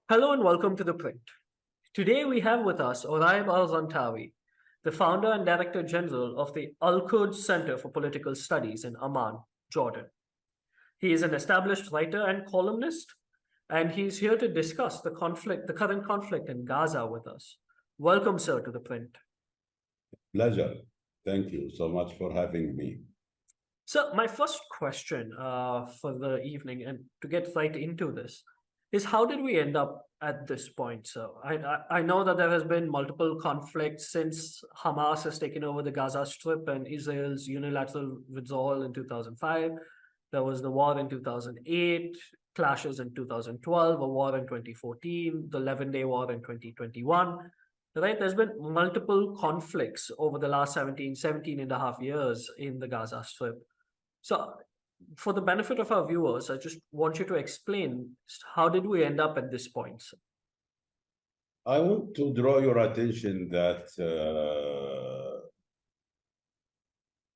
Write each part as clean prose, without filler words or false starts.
Hello and welcome to ThePrint. Today we have with us Oraib Al Rantawi, the founder and director general of the Quds Center for Political Studies in Amman, Jordan. He is an established writer and columnist, and he's here to discuss the current conflict in Gaza with us. Welcome, sir, to ThePrint. Pleasure. Thank you so much for having me. So my first question for the evening, and to get right into this, is how did we end up at this point? So I know that there has been multiple conflicts since Hamas has taken over the Gaza Strip and Israel's unilateral withdrawal in 2005. There was the war in 2008, clashes in 2012, a war in 2014, the 11-day war in 2021. Right? There's been multiple conflicts over the last 17 and a half years in the Gaza Strip. So for the benefit of our viewers, I just want you to explain how did we end up at this point? I want to draw your attention that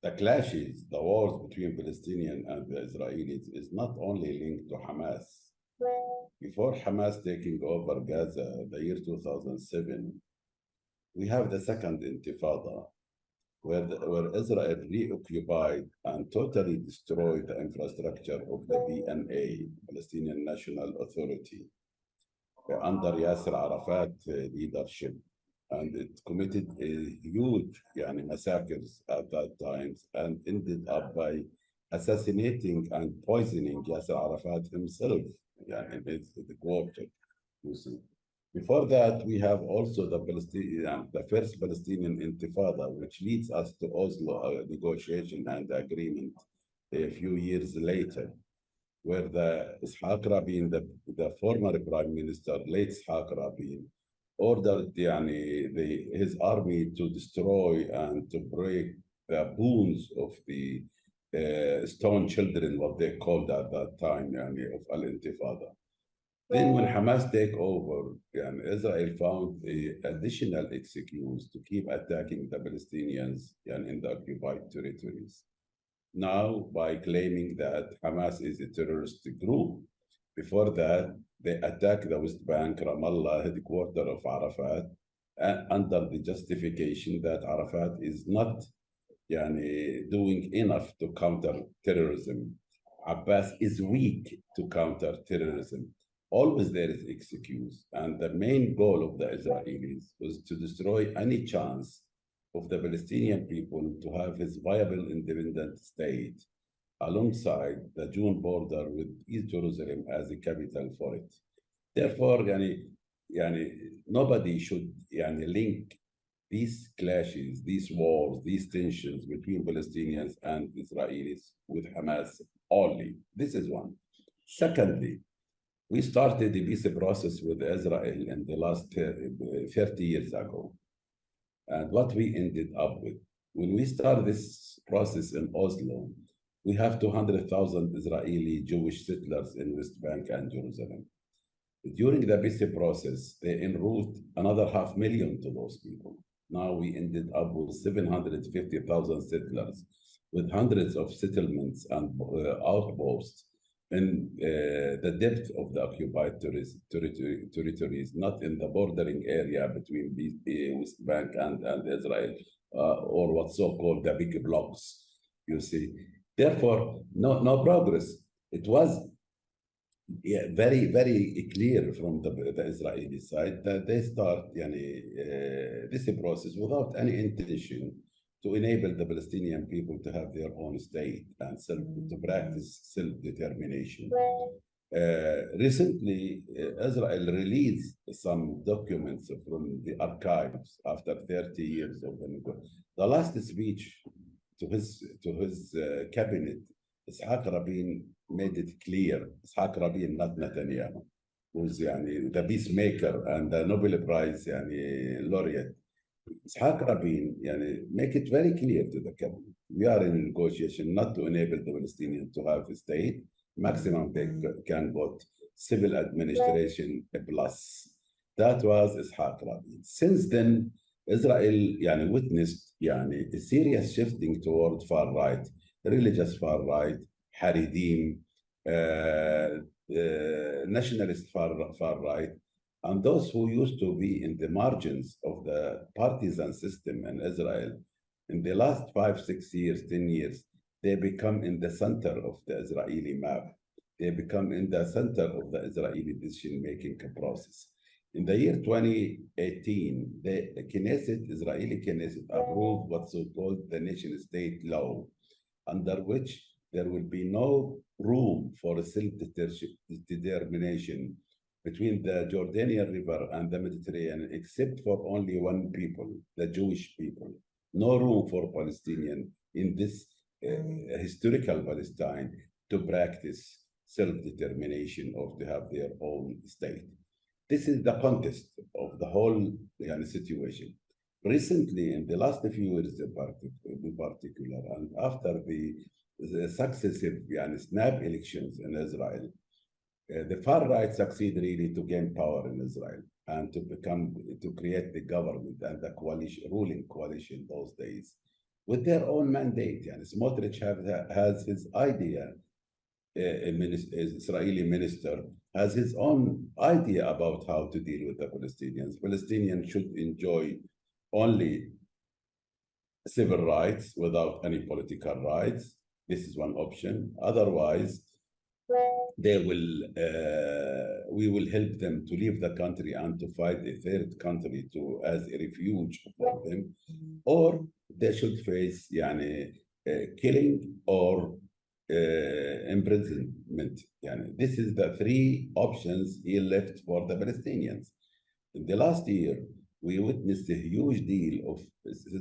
the clashes, the wars between Palestinians and the Israelis is not only linked to Hamas. Before Hamas taking over Gaza, the year 2007, we have the second Intifada, where Israel reoccupied and totally destroyed the infrastructure of the PNA, Palestinian National Authority, under Yasser Arafat leadership. And it committed a huge massacres at that time and ended up by assassinating and poisoning Yasser Arafat himself in his quarter, you see. Before that, we have also the first Palestinian Intifada, which leads us to Oslo negotiation and agreement a few years later, where the Ishaq Rabin, the former Prime Minister, late Ishaq Rabin, ordered his army to destroy and to break the bones of the stone children, what they called at that time, of Al-Intifada. Then when Hamas take over, Israel found an additional excuse to keep attacking the Palestinians in the occupied territories. Now, by claiming that Hamas is a terrorist group, before that, they attacked the West Bank, Ramallah, headquarters of Arafat, under the justification that Arafat is not doing enough to counter terrorism. Abbas is weak to counter terrorism. Always there is excuse. And the main goal of the Israelis was to destroy any chance of the Palestinian people to have his viable independent state alongside the June border with East Jerusalem as a capital for it. Therefore, nobody should link these clashes, these wars, these tensions between Palestinians and Israelis with Hamas only. This is one. Secondly, we started the peace process with Israel in the last 30 years ago. And what we ended up with, when we started this process in Oslo, we have 200,000 Israeli Jewish settlers in West Bank and Jerusalem. During the peace process, they enrolled another 500,000 to those people. Now we ended up with 750,000 settlers, with hundreds of settlements and outposts in the depth of the occupied territories, not in the bordering area between the West Bank and Israel, or what's so-called the big blocks, you see. Therefore, no progress. It was very, very clear from the Israeli side that they start this process without any intention to enable the Palestinian people to have their own state and to practice self-determination. Recently, Israel released some documents from the archives after 30 years of the last speech to his cabinet. Ishaq Rabin made it clear. Ishaq Rabin, not Netanyahu, who's the peacemaker and the Nobel Prize laureate. Ishaq Rabin make it very clear to the cabinet. We are in negotiation not to enable the Palestinians to have a state. Maximum they can vote civil administration plus. That was Ishaq Rabin. Since then, Israel witnessed a serious shifting toward far right, religious far right, Haredim, nationalist far right, And those who used to be in the margins of the partisan system in Israel, in the last 5, 6 years, 10 years, they become in the center of the Israeli map. They become in the center of the Israeli decision-making process. In the year 2018, the Knesset, Israeli Knesset, approved what's so-called the nation-state law, under which there will be no room for self-determination between the Jordanian River and the Mediterranean, except for only one people, the Jewish people. No room for Palestinian in this historical Palestine to practice self-determination or to have their own state. This is the context of the whole situation. Recently, in the last few years in particular, and after the successive snap elections in Israel, the far right succeed really to gain power in Israel and to create the government and the ruling coalition those days with their own mandate. Smotrich has his idea. Israeli minister has his own idea about how to deal with the Palestinians. Palestinians should enjoy only civil rights without any political rights. This is one option. Otherwise, we will help them to leave the country and to find a third country as a refuge for them, or they should face killing or imprisonment. This is the three options he left for the Palestinians. In the last year, we witnessed a huge deal of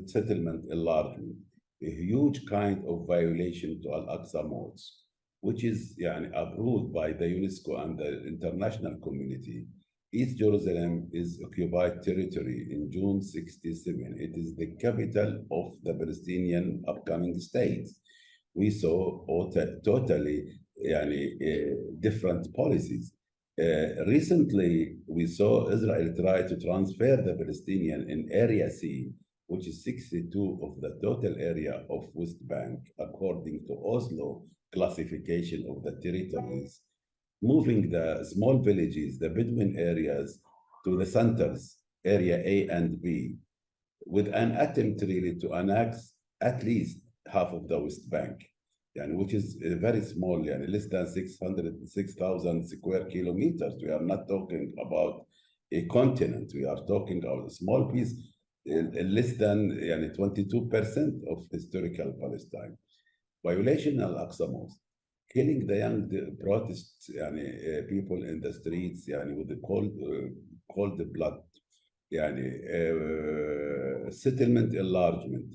settlement enlargement, a huge kind of violation to Al-Aqsa Mosque, which is approved by the UNESCO and the international community. East Jerusalem is occupied territory in June 1967. It is the capital of the Palestinian upcoming states. We saw totally different policies. Recently, we saw Israel try to transfer the Palestinian in Area C, which is 62 of the total area of West Bank, according to Oslo classification of the territories, moving the small villages, the Bedouin areas, to the centers, Area A and B, with an attempt really to annex at least half of the West Bank, which is very small, less than 6,000 square kilometers. We are not talking about a continent. We are talking about a small piece, less than 22% of historical Palestine. Violation Al-Aqsa Mosque, killing the young protests, people in the streets, with the cold blood, settlement enlargement.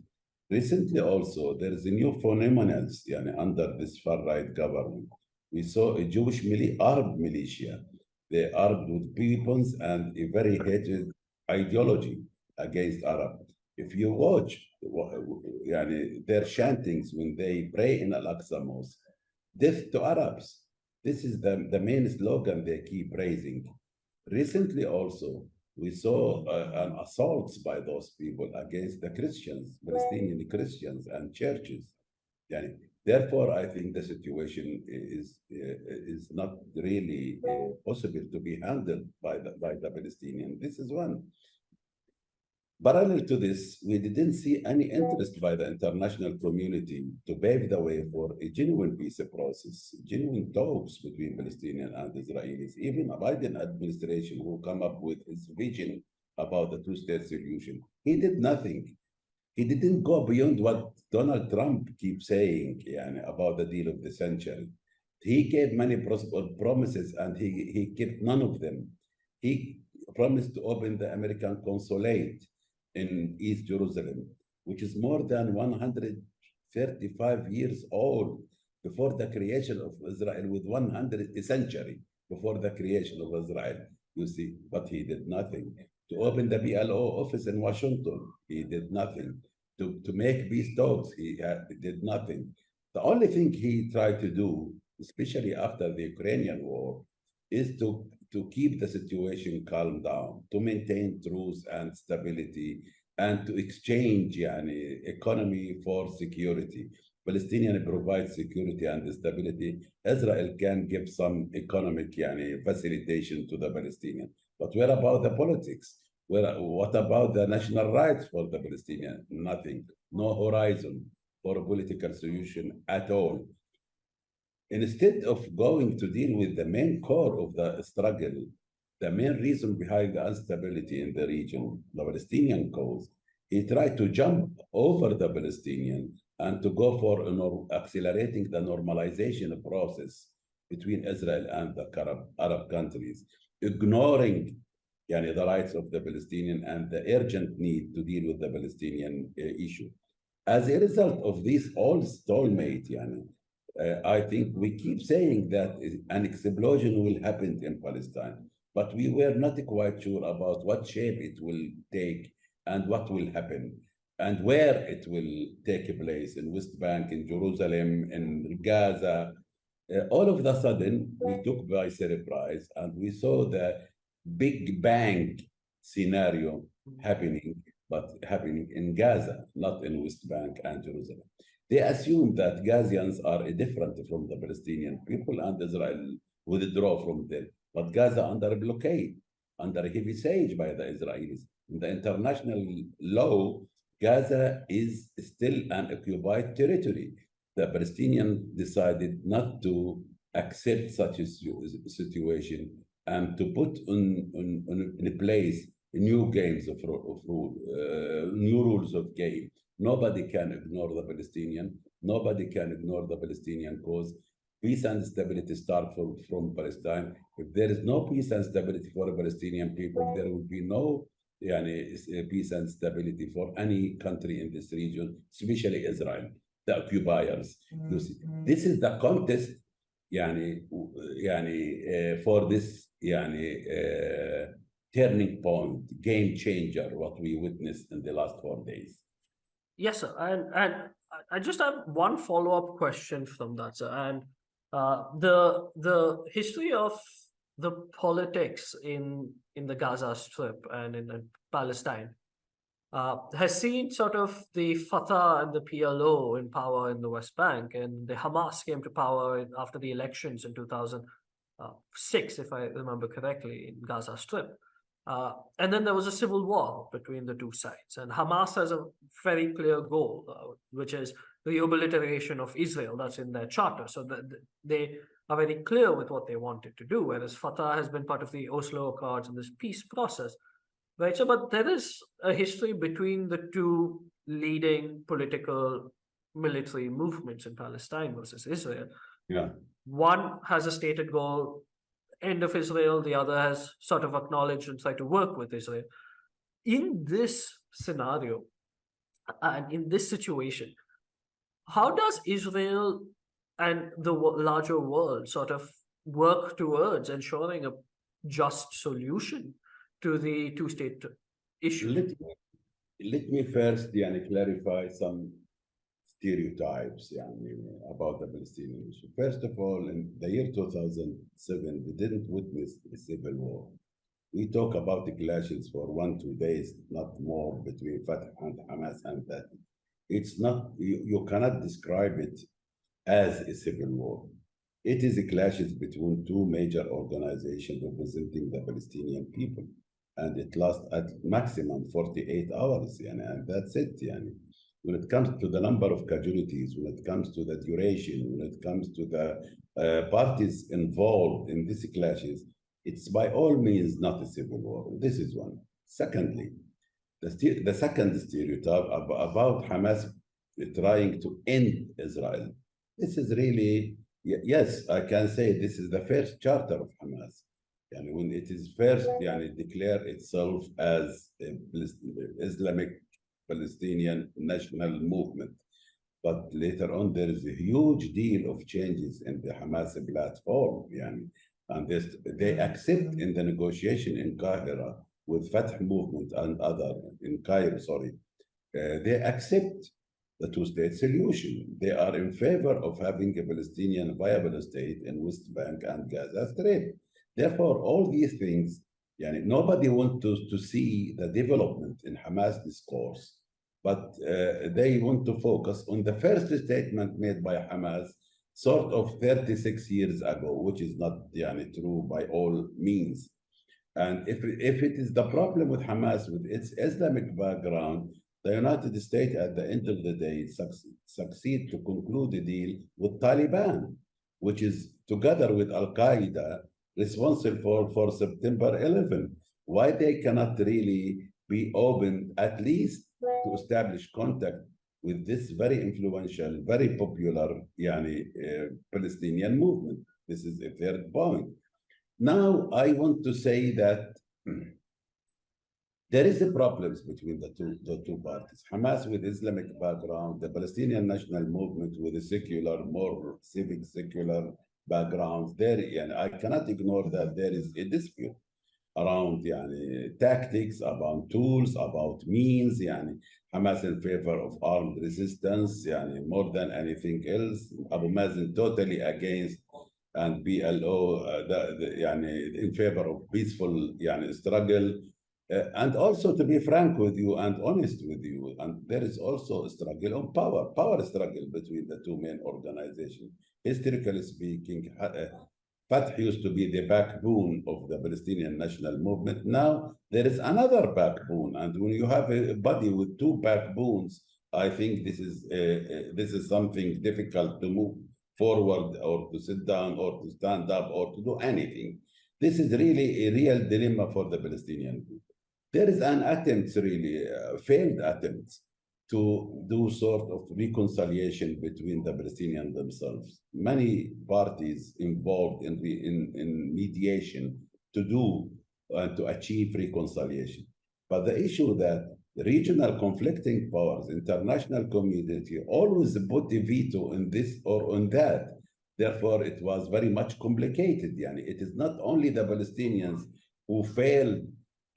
Recently also, there is a new phenomenon under this far-right government. We saw a Jewish armed militia. They armed with weapons and a very hatred ideology against Arab. If you watch their chantings when they pray in Al-Aqsa Mosque, death to Arabs. This is the main slogan they keep raising. Recently also, we saw an assaults by those people against the Christians, Palestinian Christians and churches. Therefore, I think the situation is not really possible to be handled by the Palestinian. This is one. Parallel to this, we didn't see any interest by the international community to pave the way for a genuine peace process, genuine talks between Palestinians and Israelis. Even a Biden administration who come up with his vision about the two-state solution, he did nothing. He didn't go beyond what Donald Trump keeps saying about the deal of the century. He gave many promises and he kept none of them. He promised to open the American consulate in East Jerusalem, which is more than 135 years old before the creation of Israel, with 100 century before the creation of Israel, you see, but he did nothing. To open the PLO office in Washington, he did nothing. To make peace talks, he did nothing. The only thing he tried to do, especially after the Ukrainian war, is to keep the situation calm down, to maintain truth and stability, and to exchange economy for security. Palestinian provides security and stability. Israel can give some economic facilitation to the Palestinian. But where about the politics? What about the national rights for the Palestinians? Nothing. No horizon for a political solution at all. Instead of going to deal with the main core of the struggle, the main reason behind the instability in the region, the Palestinian cause, he tried to jump over the Palestinian and to go for accelerating the normalization process between Israel and the Arab countries, ignoring the rights of the Palestinian and the urgent need to deal with the Palestinian issue. As a result of this all stalemate, I think we keep saying that an explosion will happen in Palestine, but we were not quite sure about what shape it will take and what will happen and where it will take place in West Bank, in Jerusalem, in Gaza. All of a sudden, we took by surprise and we saw the Big Bang scenario happening, but happening in Gaza, not in West Bank and Jerusalem. They assume that Gazians are different from the Palestinian people and Israel withdraw from them. But Gaza under blockade, under heavy siege by the Israelis. In the international law, Gaza is still an occupied territory. The Palestinians decided not to accept such a situation and to put in place new games of rule, new rules of game. Nobody can ignore the Palestinian. Nobody can ignore the Palestinian cause. Peace and stability start from Palestine. If there is no peace and stability for the Palestinian people, there will be no peace and stability for any country in this region, especially Israel, the occupiers. You see, this is the context for this turning point, game changer, what we witnessed in the last 4 days. Yes, sir. And I just have one follow-up question from that, sir. And the history of the politics in the Gaza Strip and in Palestine has seen sort of the Fatah and the PLO in power in the West Bank, and the Hamas came to power after the elections in 2006, if I remember correctly, in Gaza Strip. And then there was a civil war between the two sides. And Hamas has a very clear goal, which is the rehabilitation of Israel. That's in their charter. So that they are very clear with what they wanted to do, whereas Fatah has been part of the Oslo Accords and this peace process. Right. So, but there is a history between the two leading political military movements in Palestine versus Israel. Yeah. One has a stated goal, end of Israel. The other has sort of acknowledged and tried to work with Israel. In this scenario and in this situation, how does Israel and the larger world sort of work towards ensuring a just solution to the two-state issue? Let me first clarify some stereotypes about the Palestinian issue. First of all, in the year 2007, we didn't witness a civil war. We talk about the clashes for 1-2 days, not more, between Fatah and Hamas, and that. It's not, you cannot describe it as a civil war. It is a clashes between two major organizations representing the Palestinian people. And it lasts at maximum 48 hours, and that's it. When it comes to the number of casualties, when it comes to the duration, when it comes to the parties involved in these clashes, it's by all means not a civil war. This is one. Secondly, the second stereotype about Hamas trying to end Israel. This is really, yes, I can say this is the first charter of Hamas. When it is first declare itself as Islamic Palestinian national movement. But later on, there is a huge deal of changes in the Hamas platform. And they accept in the negotiation in Cairo with Fatah movement and other, in Cairo, sorry, they accept the two-state solution. They are in favor of having a Palestinian viable state in West Bank and Gaza Strip. Therefore, all these things, nobody wants to see the development in Hamas discourse, but they want to focus on the first statement made by Hamas, sort of 36 years ago, which is not true by all means. And if it is the problem with Hamas, with its Islamic background, the United States, at the end of the day, succeed to conclude a deal with Taliban, which is together with Al Qaeda responsible for September 11. Why they cannot really be open, at least to establish contact with this very influential, very popular Palestinian movement? This is a third point. Now, I want to say that there is a problems between the two parties. Hamas with Islamic background, the Palestinian National Movement with a secular, more civic secular background. There, and I cannot ignore that there is a dispute around tactics, about tools, about means. Hamas in favor of armed resistance, more than anything else. Abu Mazen totally against, and PLO in favor of peaceful struggle. And also, to be frank with you and honest with you, and there is also a struggle on power struggle between the two main organizations. Historically speaking, Fatah used to be the backbone of the Palestinian national movement. Now there is another backbone, and when you have a body with two backbones, I think this is something difficult to move forward, or to sit down, or to stand up, or to do anything. This is really a real dilemma for the Palestinian people. There is an attempt, really failed attempt, to do sort of reconciliation between the Palestinians themselves. Many parties involved in mediation to do and to achieve reconciliation. But the issue that the regional conflicting powers, international community, always put a veto in this or on that. Therefore, it was very much complicated. It is not only the Palestinians who failed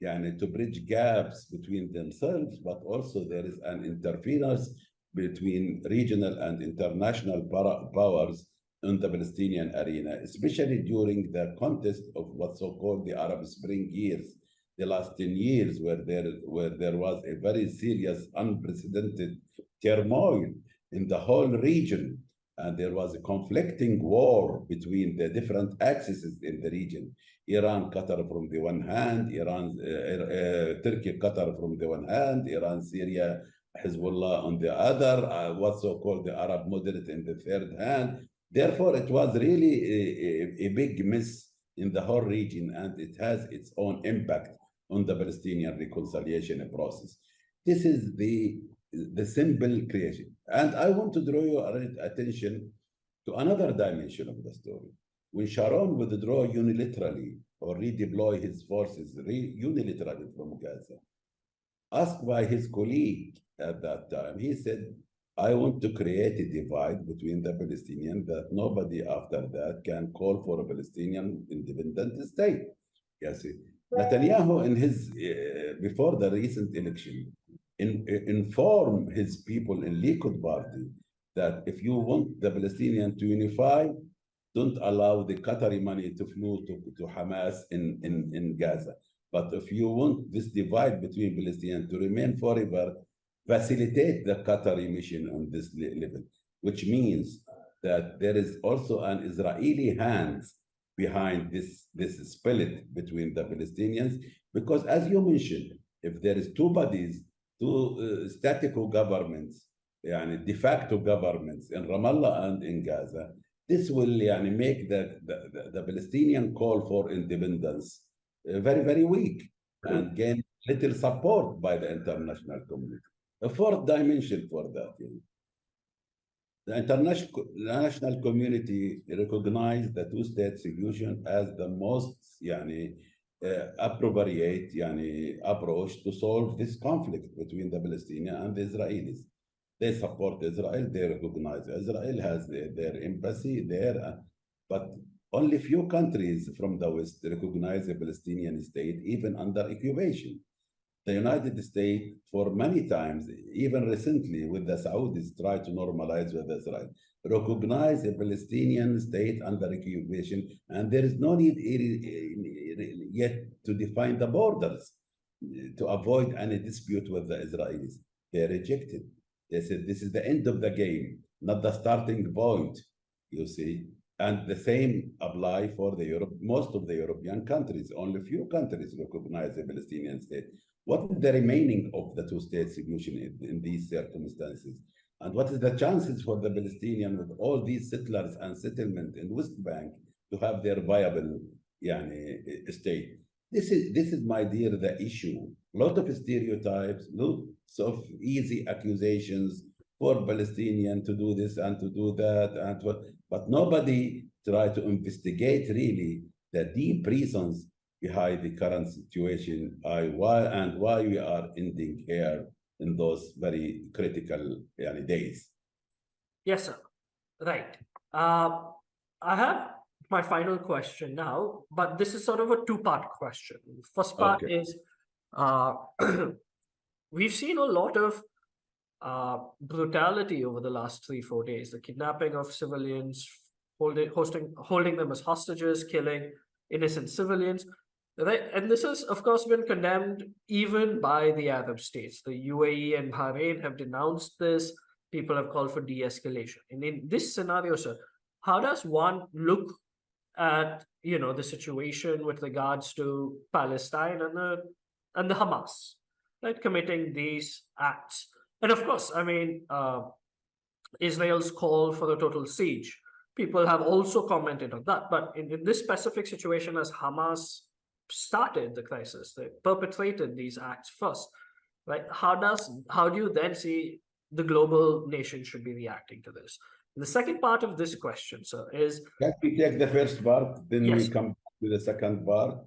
to bridge gaps between themselves, but also there is an interference between regional and international powers in the Palestinian arena, especially during the context of what's so-called the Arab Spring years, the last 10 years, where there was a very serious, unprecedented turmoil in the whole region. And there was a conflicting war between the different axes in the region. Iran, Qatar from the one hand, Turkey, Qatar from the one hand, Iran, Syria, Hezbollah on the other, what's so-called the Arab moderate in the third hand. Therefore, it was really a big mess in the whole region, and it has its own impact on the Palestinian reconciliation process. This is the simple creation. And I want to draw your attention to another dimension of the story. When Sharon withdrew unilaterally or redeploy his forces unilaterally from Gaza, asked by his colleague at that time, he said, I want to create a divide between the Palestinians that nobody after that can call for a Palestinian independent state. Yes, Netanyahu, in his before the recent election, inform his people in Likud party that if you want the Palestinian to unify, don't allow the Qatari money to flow to Hamas in Gaza. But if you want this divide between Palestinians to remain forever, facilitate the Qatari mission on this level, which means that there is also an Israeli hand behind this split between the Palestinians, because as you mentioned, if there is two bodies, two statical governments, de facto governments in Ramallah and in Gaza, this will make the Palestinian call for independence very, very weak and gain little support by the international community. A fourth dimension for that. The international community recognized the two-state solution as the most appropriate approach to solve this conflict between the Palestinians and the Israelis. They support Israel, they recognize Israel has their embassy there, but only few countries from the West recognize a Palestinian state, even under occupation. The United States, for many times, even recently with the Saudis, tried to normalize with Israel, recognize a Palestinian state under occupation, and there is no need yet to define the borders to avoid any dispute with the Israelis. They rejected. They said this is the end of the game, not the starting point, you see. And the same apply for most of the European countries. Only few countries recognize the Palestinian state. What is the remaining of the two-state solution in these circumstances? And what is the chances for the Palestinian with all these settlers and settlement in West Bank to have their viable state? This is, my dear, the issue. A lot of stereotypes, lots of easy accusations for Palestinian to do this and to do that, but nobody tried to investigate really the deep reasons behind the current situation, why we are ending here in those very critical days. Yes, sir. Right. I have my final question now, but this is sort of a two-part question. First part is, we've seen a lot of brutality over the last 3-4 days, the kidnapping of civilians, holding them as hostages, killing innocent civilians. Right? And this has, of course, been condemned even by the Arab states. The UAE and Bahrain have denounced this. People have called for de-escalation. And in this scenario, sir, how does one look at the situation with regards to Palestine and the Hamas, right, committing these acts? And of course, I mean, Israel's call for the total siege. People have also commented on that. But in this specific situation, as Hamas started the crisis, they perpetrated these acts first, right? How do you then see the global nation should be reacting to this? The second part of this question, sir, is... Can we take the first part, then yes, we come to the second part?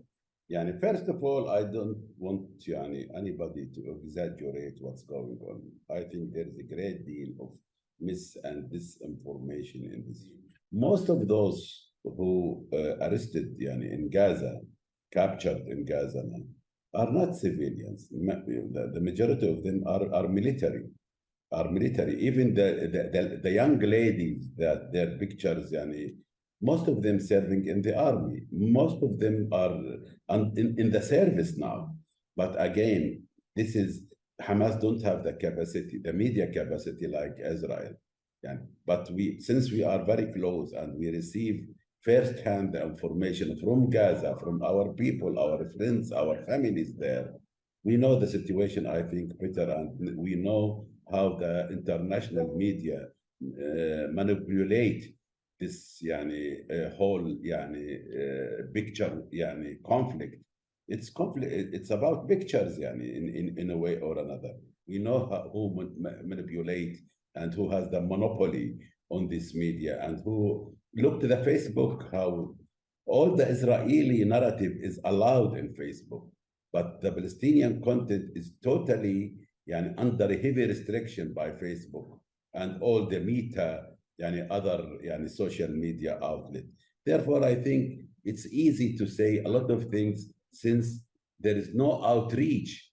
First of all, I don't want anybody to exaggerate what's going on. I think there is a great deal of mis and disinformation in this. Most of those who arrested in Gaza, captured in Gaza now, are not civilians. The majority of them are military. Even the young ladies, that their pictures, most of them serving in the army. Most of them are in the service now. But again, this is, Hamas don't have the capacity, the media capacity like Israel. But since we are very close and we receive first-hand information from Gaza, from our people, our friends, our families there, we know the situation, I think, better, and we know how the international media manipulate this whole picture conflict. It's about pictures in a way or another. We know who manipulate and who has the monopoly on this media, and who look to the Facebook, how all the Israeli narrative is allowed in Facebook, but the Palestinian content is totally under heavy restriction by Facebook and all the Meta, other social media outlet. Therefore, I think it's easy to say a lot of things since there is no outreach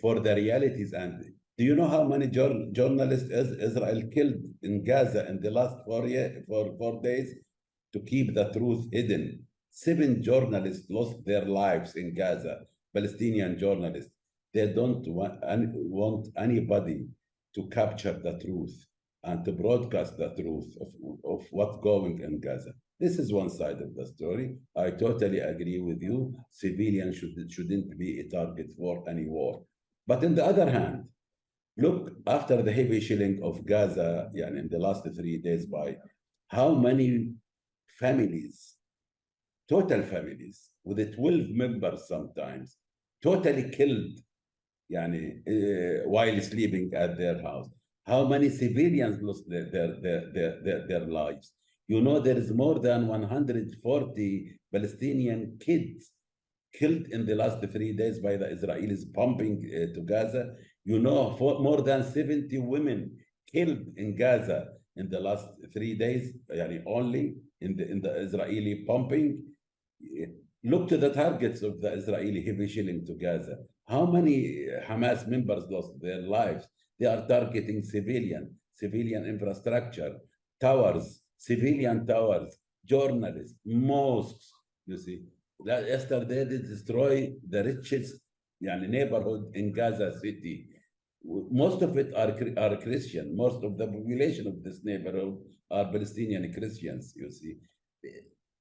for the realities. And do you know how many journalists Israel killed in Gaza in the last 4 days to keep the truth hidden? 7 journalists lost their lives in Gaza, Palestinian journalists. They don't want anybody to capture the truth and to broadcast the truth of what's going in Gaza. This is one side of the story. I totally agree with you. Civilians shouldn't be a target for any war. But on the other hand, look, after the heavy shelling of Gaza in the last 3 days, by how many families, total families, with 12 members sometimes, totally killed while sleeping at their house. How many civilians lost their lives? There is more than 140 Palestinian kids killed in the last 3 days by the Israelis bombing to Gaza. More than 70 women killed in Gaza in the last 3 days, only in the Israeli bombing. Look to the targets of the Israeli heavy shelling to Gaza. How many Hamas members lost their lives? They are targeting civilian infrastructure, towers, civilian towers, journalists, mosques. You see, yesterday they destroyed the richest neighborhood in Gaza City. most of it are Christian. Most of the population of this neighborhood are Palestinian Christians, you see.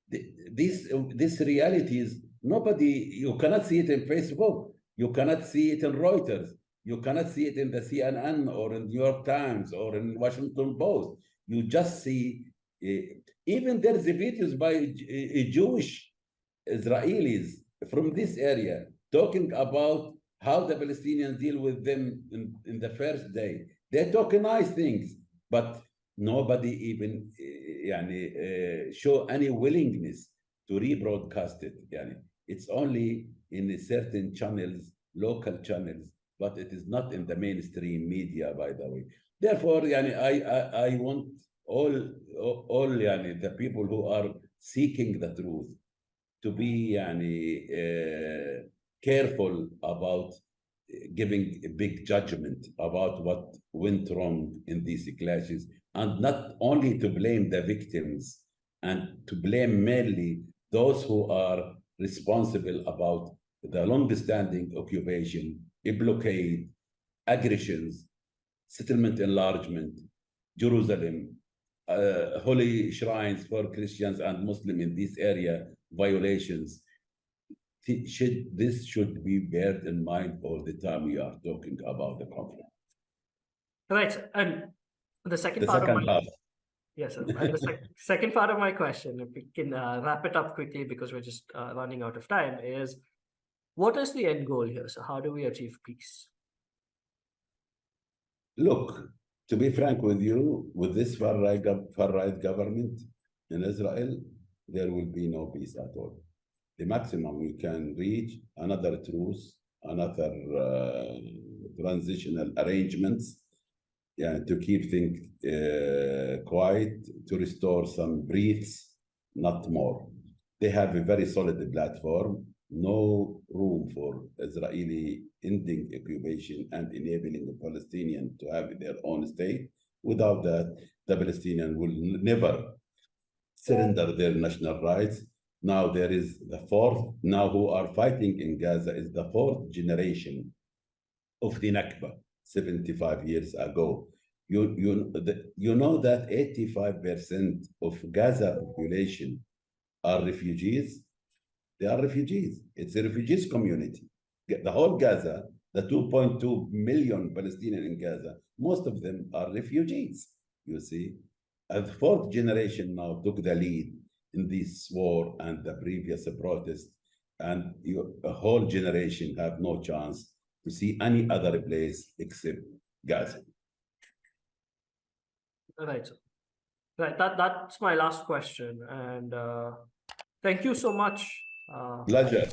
This reality is you cannot see it in Facebook. You cannot see it in Reuters. You cannot see it in the CNN or in New York Times or in Washington Post. You just see, even there's videos by Jewish Israelis from this area talking about how the Palestinians deal with them in the first day. They talk nice things, but nobody even show any willingness to rebroadcast it. It's only in certain channels, local channels, but it is not in the mainstream media, by the way. Therefore, I want all the people who are seeking the truth to be careful about giving a big judgment about what went wrong in these clashes, and not only to blame the victims and to blame mainly those who are responsible about the long-standing occupation, a blockade, aggressions, settlement enlargement, Jerusalem, holy shrines for Christians and Muslims in this area, violations. This should be bear in mind all the time we are talking about the conflict. Right, and the second part of my half. Yes, sir. And the second part of my question, if we can wrap it up quickly because we're just running out of time, is what is the end goal here? So how do we achieve peace? Look, to be frank with you, with this far-right government in Israel, there will be no peace at all. The maximum we can reach, another truce, another transitional arrangements, to keep things quiet, to restore some breaths, not more. They have a very solid platform, no room for Israeli ending occupation and enabling the Palestinian to have their own state. Without that, the Palestinians will never surrender their national rights. Now there is the fourth, now who are fighting in Gaza is the fourth generation of the Nakba, 75 years ago. You know that 85% of Gaza population are refugees. They are refugees. It's a refugees community. The whole Gaza, the 2.2 million Palestinians in Gaza, most of them are refugees, you see. And the fourth generation now took the lead in this war and the previous protest, and a whole generation have no chance to see any other place except Gaza. Right. Right. That's my last question. And thank you so much. Pleasure.